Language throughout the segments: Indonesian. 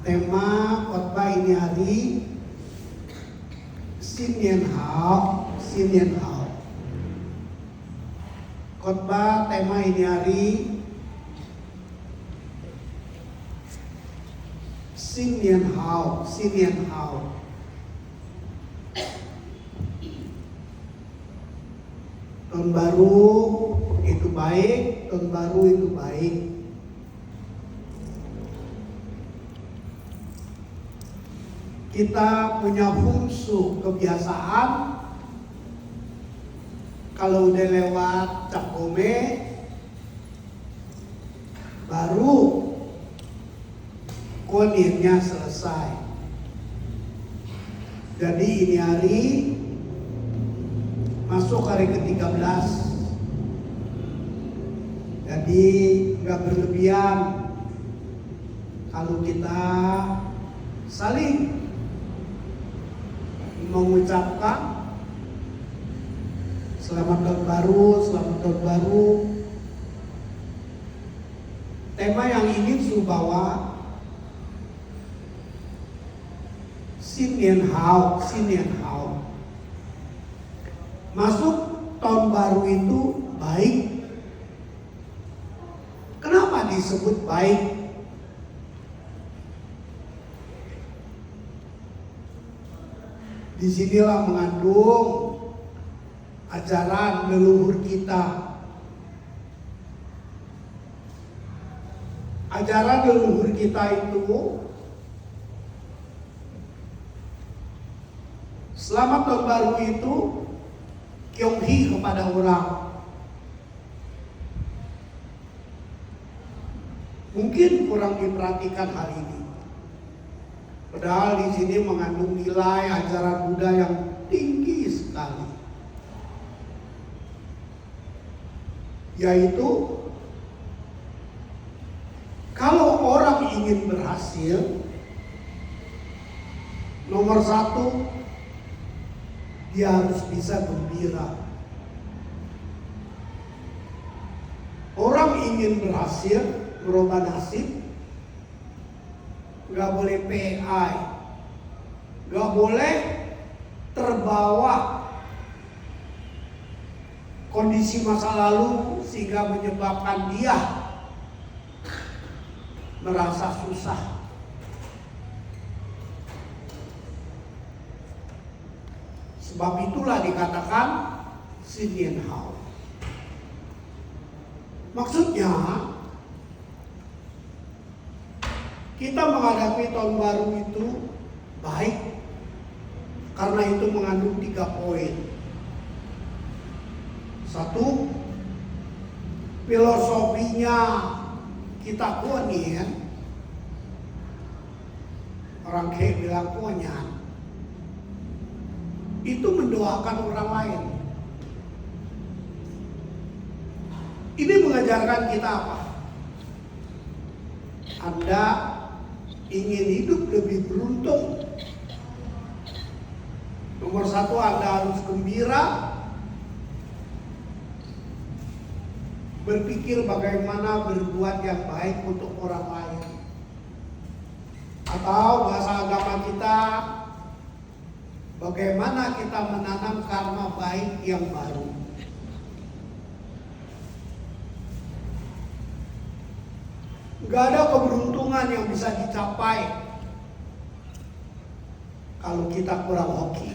tema khotbah ini hari Xin Nian Hao. Khotbah tema ini hari Xin Nian Hao. Tahun baru itu baik, tahun baru itu baik. Kita punya fungsi kebiasaan kalau udah lewat Cap Gome baru konirnya selesai. Jadi ini hari masuk hari ke-13. Jadi nggak berlebihan kalau kita saling mengucapkan selamat tahun baru. Tema yang ingin saya bawa Xin Nian Hao. Masuk tahun baru itu baik. Kenapa disebut baik? Disinilah mengandung ajaran leluhur kita. Ajaran leluhur kita itu selamat tahun baru itu kyonghi kepada orang. Mungkin kurang diperhatikan hal ini. Padahal di sini mengandung nilai ajaran Buddha yang tinggi sekali. Yaitu kalau orang ingin berhasil, nomor satu dia harus bisa gembira. Orang ingin berhasil merubah nasib, gak boleh PI, gak boleh terbawa kondisi masa lalu sehingga menyebabkan dia merasa susah. Sebab itulah dikatakan Xin Nian Hao. Maksudnya kita menghadapi tahun baru itu baik karena itu mengandung 3 poin. 1, filosofinya kita konien, orang kayak bilang konyan, itu mendoakan orang lain. Ini mengajarkan kita apa? Anda ingin hidup lebih beruntung, nomor 1 Anda harus gembira, berpikir bagaimana berbuat yang baik untuk orang lain. Atau bahasa agama kita, bagaimana kita menanam karma baik yang baru. Gak ada keberuntungan yang bisa dicapai kalau kita kurang hoki,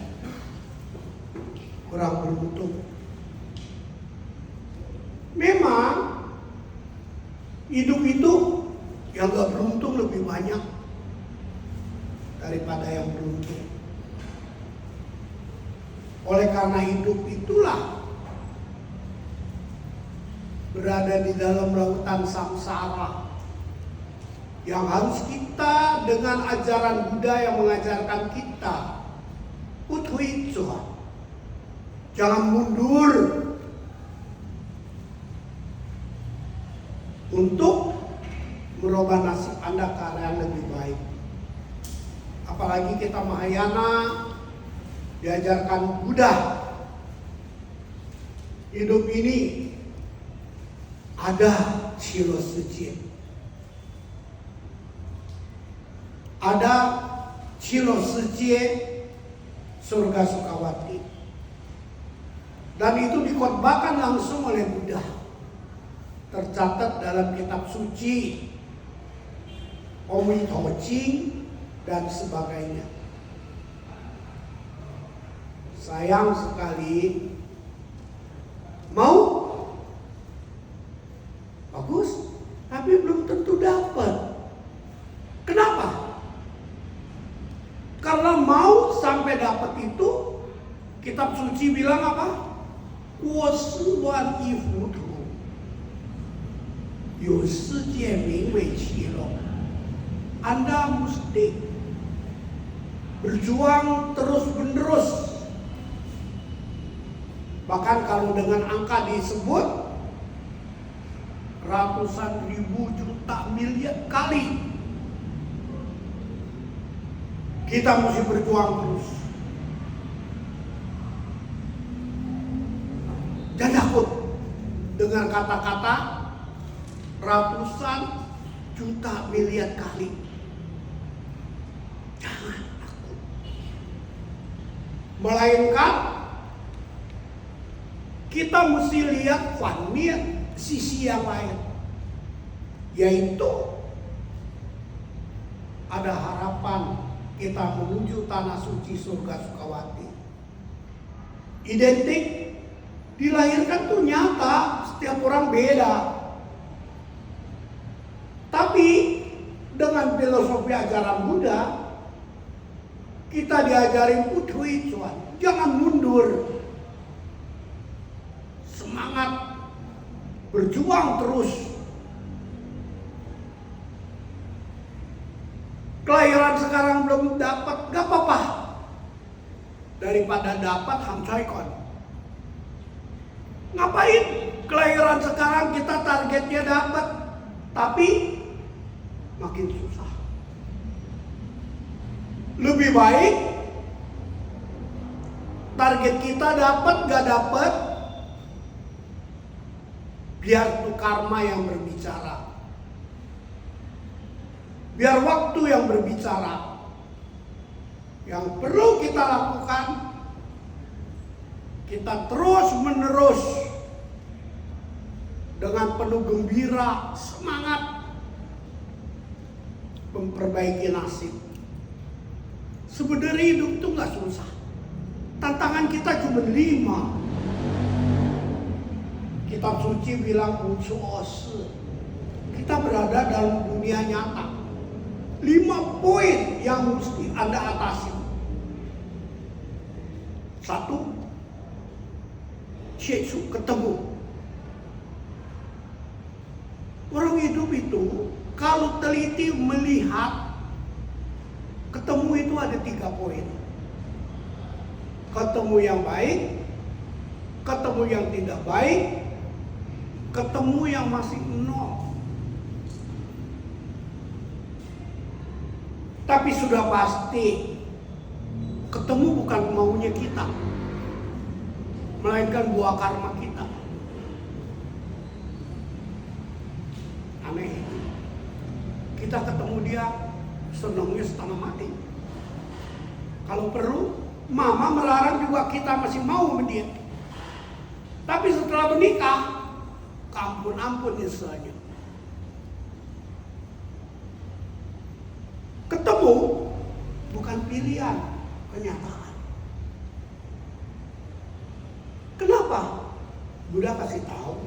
kurang beruntung. Memang hidup itu yang gak beruntung lebih banyak daripada yang beruntung. Oleh karena hidup itulah berada di dalam lautan samsara yang harus kita dengan ajaran Buddha yang mengajarkan kita Uthuichua, jangan mundur untuk merubah nasib Anda ke arah yang lebih baik. Apalagi kita Mahayana diajarkan Buddha, hidup ini ada Shilo Suci. ada Cilo Sejie, surga Sukawati. Dan itu dikhotbahkan langsung oleh Buddha. Tercatat dalam kitab suci, Omi Toching dan sebagainya. Sayang sekali, mau bagus, tapi belum tentu dapat. Kenapa? Karena mau sampai dapat itu, kitab suci bilang apa? Kuosuan ifutu, yu sijie mingwei qilo. Anda mesti berjuang terus-menerus. Bahkan kalau dengan angka disebut ratusan ribu juta miliar kali, kita mesti berjuang terus. Jangan takut dengan kata-kata ratusan juta miliar kali. Jangan takut. Melainkan kita mesti lihat fanmir, sisi yang lain. Yaitu ada harapan kita menuju tanah suci surga Sukawati. Identik, dilahirkan tuh nyata, setiap orang beda. Tapi dengan filosofi ajaran Buddha, kita diajarin putri cuan, jangan mundur. Semangat berjuang terus. Kelahiran sekarang belum dapat, gak apa-apa. Daripada dapat hamcaikon. Ngapain? Kelahiran sekarang kita targetnya dapat, tapi makin susah. Lebih baik target kita dapat gak dapat, biar tuh karma yang berbicara. Biar waktu yang berbicara. Yang perlu kita lakukan, kita terus menerus dengan penuh gembira, semangat memperbaiki nasib. Sebenarnya hidup itu gak susah. Tantangan kita cuma 5. Kitab suci bilang ucuose. Kita berada dalam dunia nyata. 5 poin yang mesti Anda atasi. 1, Syesu ketemu. Orang hidup itu kalau teliti melihat, ketemu itu ada 3 poin. Ketemu yang baik, ketemu yang tidak baik, ketemu yang masih nol. Tapi sudah pasti ketemu bukan maunya kita, melainkan buah karma kita. Aneh. Kita ketemu dia senangnya setengah mati. Kalau perlu, mama melarang juga kita masih mau sama dia. Tapi setelah menikah, ampun-ampun istilahnya. Ketemu bukan pilihan, kenyataan. Kenapa? Buddha kasih tahu.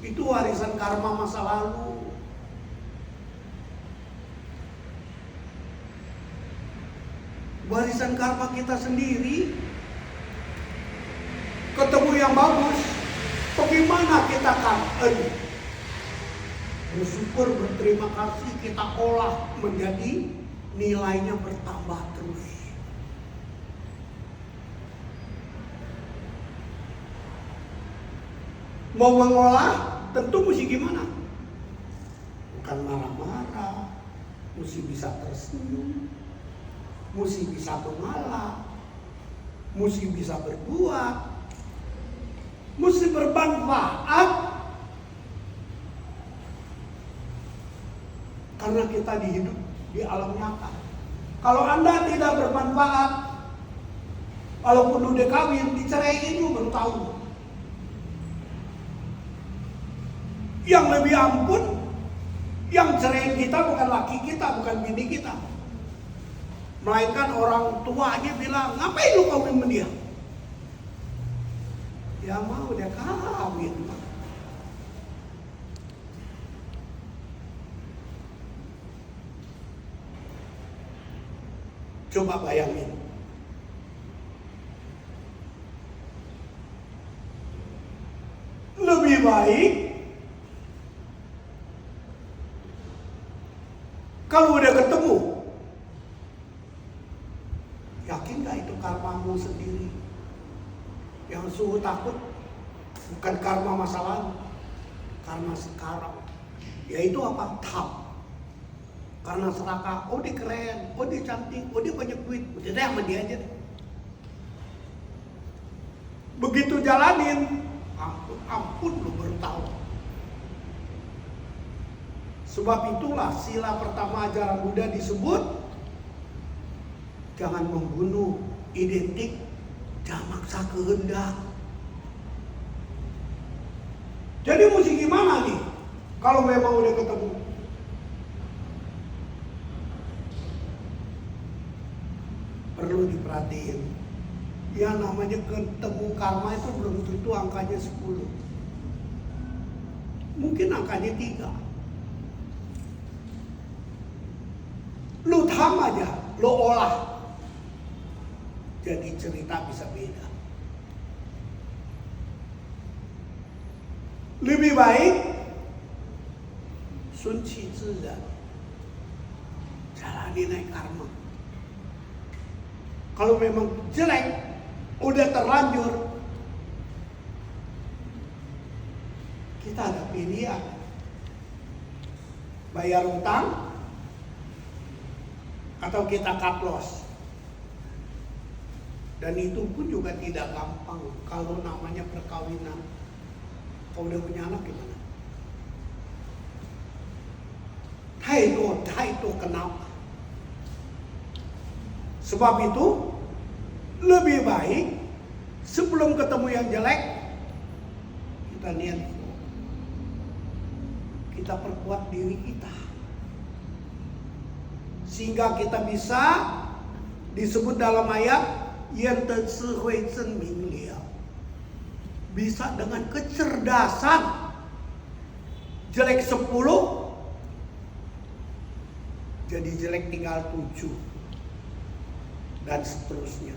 Itu warisan karma masa lalu. Warisan karma kita sendiri. Ketemu yang bagus, bagaimana kita kangen? Bersyukur, berterima kasih, kita olah menjadi nilainya bertambah terus. Mau mengolah, tentu mesti gimana? Bukan marah-marah, mesti bisa tersenyum, mesti bisa mengalah, mesti bisa berbuat, mesti bermanfaat. Karena kita di alam nyata. Kalau Anda tidak bermanfaat, walaupun udah kawin, diceraiin lu baru tahu. Yang lebih ampun, yang ceraiin kita bukan laki kita, bukan bini kita. Melainkan orang tuanya bilang, ngapain lu kawin sama dia? Ya mau dia kawin. Coba bayangin. Lebih baik kalau udah ketemu, yakin gak itu karmamu sendiri? Yang suhu takut bukan karma masa lalu, karma sekarang. Yaitu apa? Tam. Karena serakah, oh dia keren, oh dia cantik, oh dia banyak duit, udah deh sama dia aja deh. Begitu jalanin, ampun lu baru tahu. Sebab itulah sila pertama ajaran Buddha disebut jangan membunuh, identik jangan maksa kehendak. Jadi mesti gimana nih kalau memang udah ketemu? Perlu diperhatiin. Ya namanya ketemu karma itu belum tentu angkanya 10. Mungkin angkanya 3. Lu tham aja, lu olah. Jadi cerita bisa beda. Lebih baik sun qi zhiran, jalani naik karma. Kalau memang jelek, udah terlanjur, kita ada pilihan. Bayar utang, atau kita cut loss. Dan itu pun juga tidak gampang kalau namanya perkawinan. Kalau udah punya anak gimana? Taito kenapa? Sebab itu lebih baik sebelum ketemu yang jelek kita niat, kita perkuat diri kita sehingga kita bisa disebut dalam ayat yang bisa dengan kecerdasan. Jelek 10 jadi jelek tinggal 7 dan seterusnya.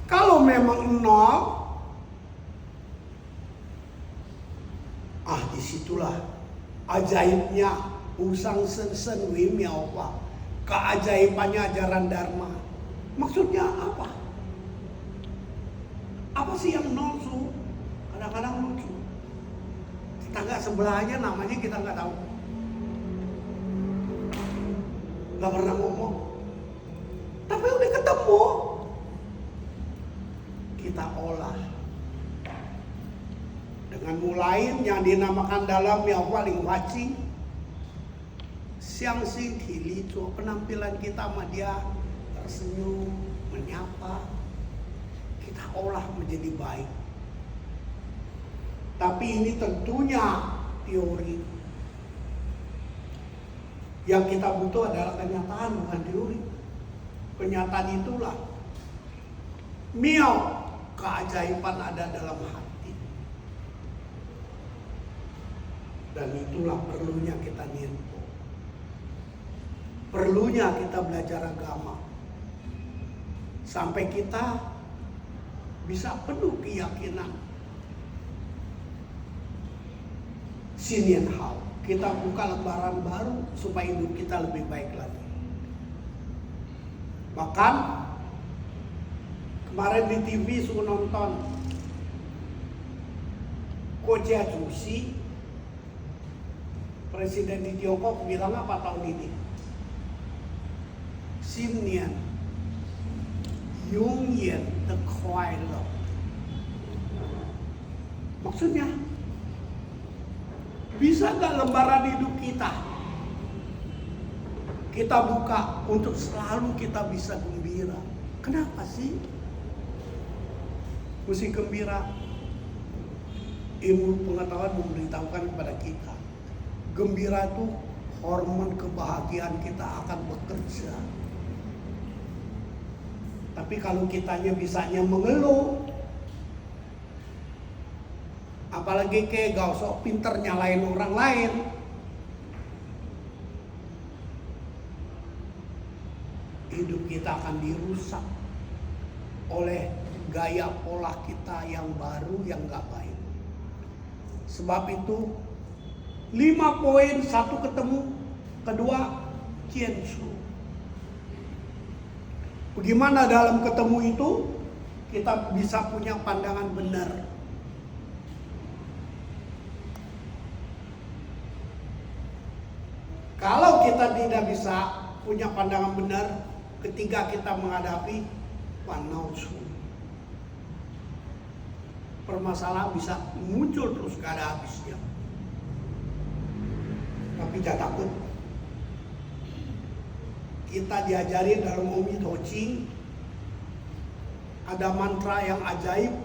Kalau memang 0, disitulah ajaibnya usang sen wi miao pa, keajaibannya ajaran Dharma. Maksudnya apa? Apa sih yang 0 su? Kadang-kadang lucu. Tetangga sebelahnya namanya kita nggak tahu. Gak pernah ngomong, tapi udah ketemu, kita olah dengan mulain yang dinamakan dalam yang paling wajib siang sing hili, penampilan kita sama dia tersenyum, menyapa, kita olah menjadi baik. Tapi ini tentunya teori. Yang kita butuh adalah kenyataan, bukan teori. Kenyataan itulah miao, keajaiban ada dalam hati. Dan itulah perlunya kita nipu. Perlunya kita belajar agama. Sampai kita bisa penuh keyakinan. Sinian hao. Kita buka lembaran baru supaya hidup kita lebih baik lagi. Bahkan kemarin di TV suka nonton Koja Jusi, Presiden di Tiongkok bilang apa tahun ini? Sinian Yung Yen de Kwai Lo. Maksudnya Bisa gak lembaran hidup kita buka untuk selalu kita bisa gembira? Kenapa sih mesti gembira? Ilmu pengetahuan memberitahukan kepada kita, gembira itu hormon kebahagiaan kita akan bekerja. Tapi kalau kitanya bisanya mengeluh, apalagi kayak gak usah pinter nyalain orang lain, hidup kita akan dirusak oleh gaya pola kita yang baru, yang gak baik. Sebab itu 5 poin, 1 ketemu, kedua Jiansu. Bagaimana dalam ketemu itu kita bisa punya pandangan benar? Kalau kita tidak bisa punya pandangan benar ketika kita menghadapi Panausu, permasalahan bisa muncul terus gak ada habisnya. Tapi jangan takut. Kita diajarin dalam Omi Doji ada mantra yang ajaib.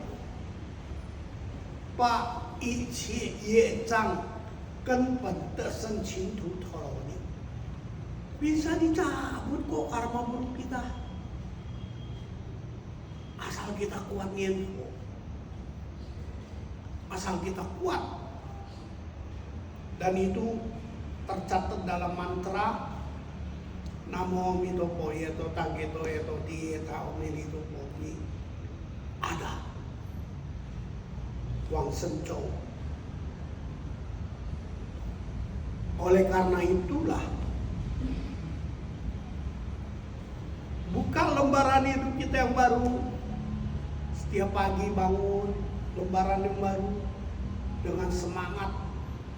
Pa ichi ye zhang ken pen de sen qin tu toro ni. Bisa dicabut kok karma buruk kita. Asal kita kuat niat. Asal kita kuat. Dan itu tercatat dalam mantra Namo Mitopo Yeto Tageto Yeto Dieta Omilito Pomi. Ada Wang Senco. Oleh karena itulah buka lembaran hidup kita yang baru. Setiap pagi bangun, lembaran yang baru dengan semangat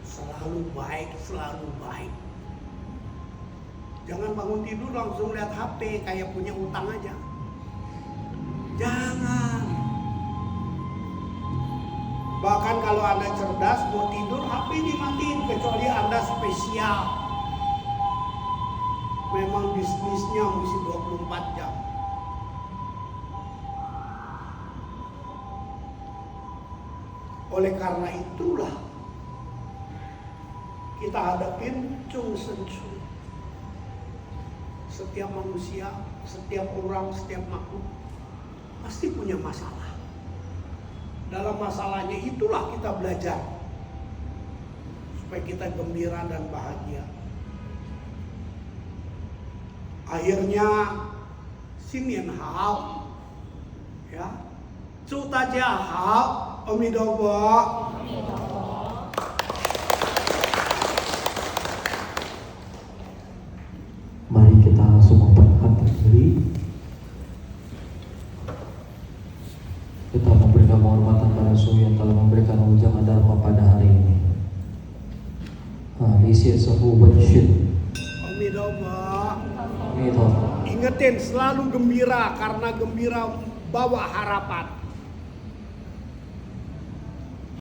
selalu baik, selalu baik. Jangan bangun tidur langsung lihat HP kayak punya utang aja. Jangan. Bahkan kalau Anda cerdas mau tidur HP dimatiin, kecuali Anda spesial. Memang bisnisnya mesti 24 jam. Oleh karena itulah kita hadapin Chung Sen Chu. Setiap manusia, setiap orang, setiap makhluk pasti punya masalah. Dalam masalahnya itulah kita belajar supaya kita gembira dan bahagia. Akhirnya Xinnian hao, ya, 祝大家好，阿弥陀佛。 Mari kita semua bangkit berdiri. Kita memberikan penghormatan pada Suhu yang telah memberikan ujangan dharma pada hari ini. Isi Suhu Bensyun. Ingetin selalu gembira, karena gembira bawa harapan.